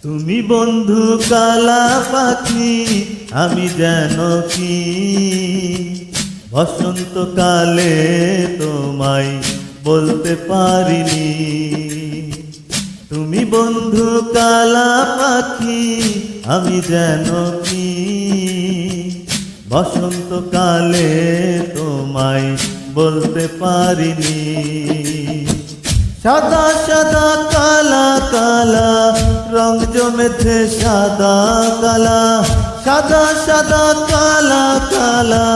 তুমি বন্ধু কালা পাখি, আমি যেন কি বসন্তকালে তোমায় বলতে পারিনি। তুমি বন্ধু কালা পাখি, আমি যেন কি বসন্তকালে তোমায় বলতে পারিনি। সাদা সাদা কালা কালা রং জমেছে সাদা কালা, সাদা সাদা কালা কালা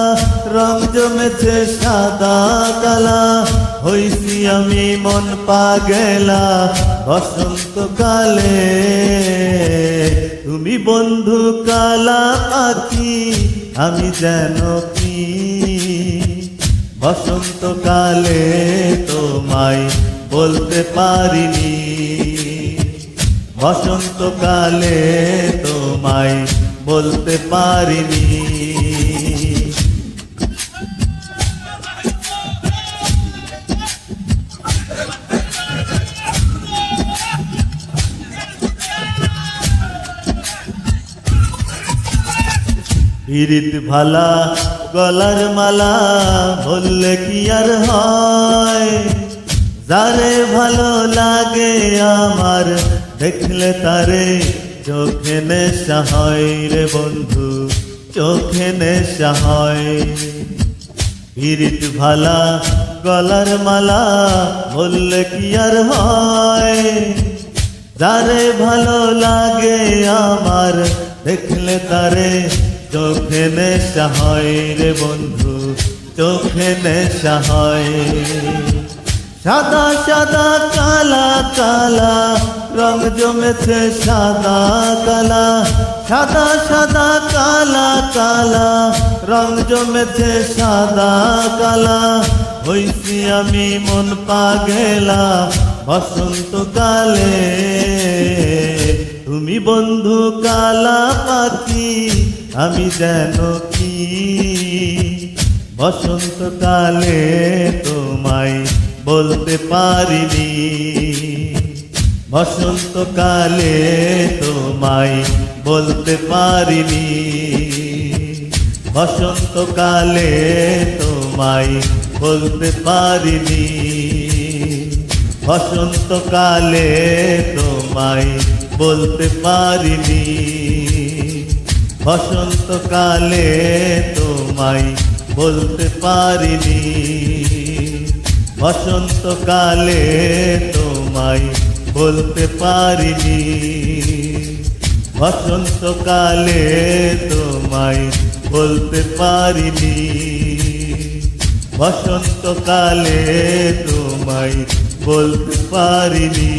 রং জমেছে সাদা কালা। হইছি আমি মন পাগেলা বসন্তকালে। তুমি বন্ধু কালা পাখি, আমি যেন কি বসন্তকালে তোমায় বলতে পারিনি। বসন্তকালে তোমায় বলতে পারিনি। পিরিত ভালা গলার মালা বললে কি আর হয়, যারে ভালো লাগে আমার দেখলে তারে চোখে নেশা হয় রে বন্ধু, চোখে নেশা হয়। পিরিত ভালা গলার মালা বললে কি আর হয়, যারে ভালো লাগে আমার দেখলে তারে চোখে নেশা হয় রে বন্ধু, চোখে নেশা হয়। সাদা সাদা কালা কালা রং জমেছে সাদা কালা, সাদা সাদা কালা কালা রং জমেছে সাদা কালা। হইছি আমি মন পাগেলা বসন্তকালে। তুমি বন্ধু কালা পাখি, আমি যেন কি বসন্তকালে তোমায় বলতে পারিনি। বসন্তকালে তোমায় বলতে পারিনি। বসন্তকালে তোমায় বলতে পারিনি। বসন্তকালে তোমায় বলতে পারিনি। বসন্তকালে তোমায় বলতে পারিনি। বসন্তকালে তোমায় বলতে পারিনি। বসন্তকালে তোমায় বলতে পারিনি। বসন্তকালে তোমায় বলতে পারিনি।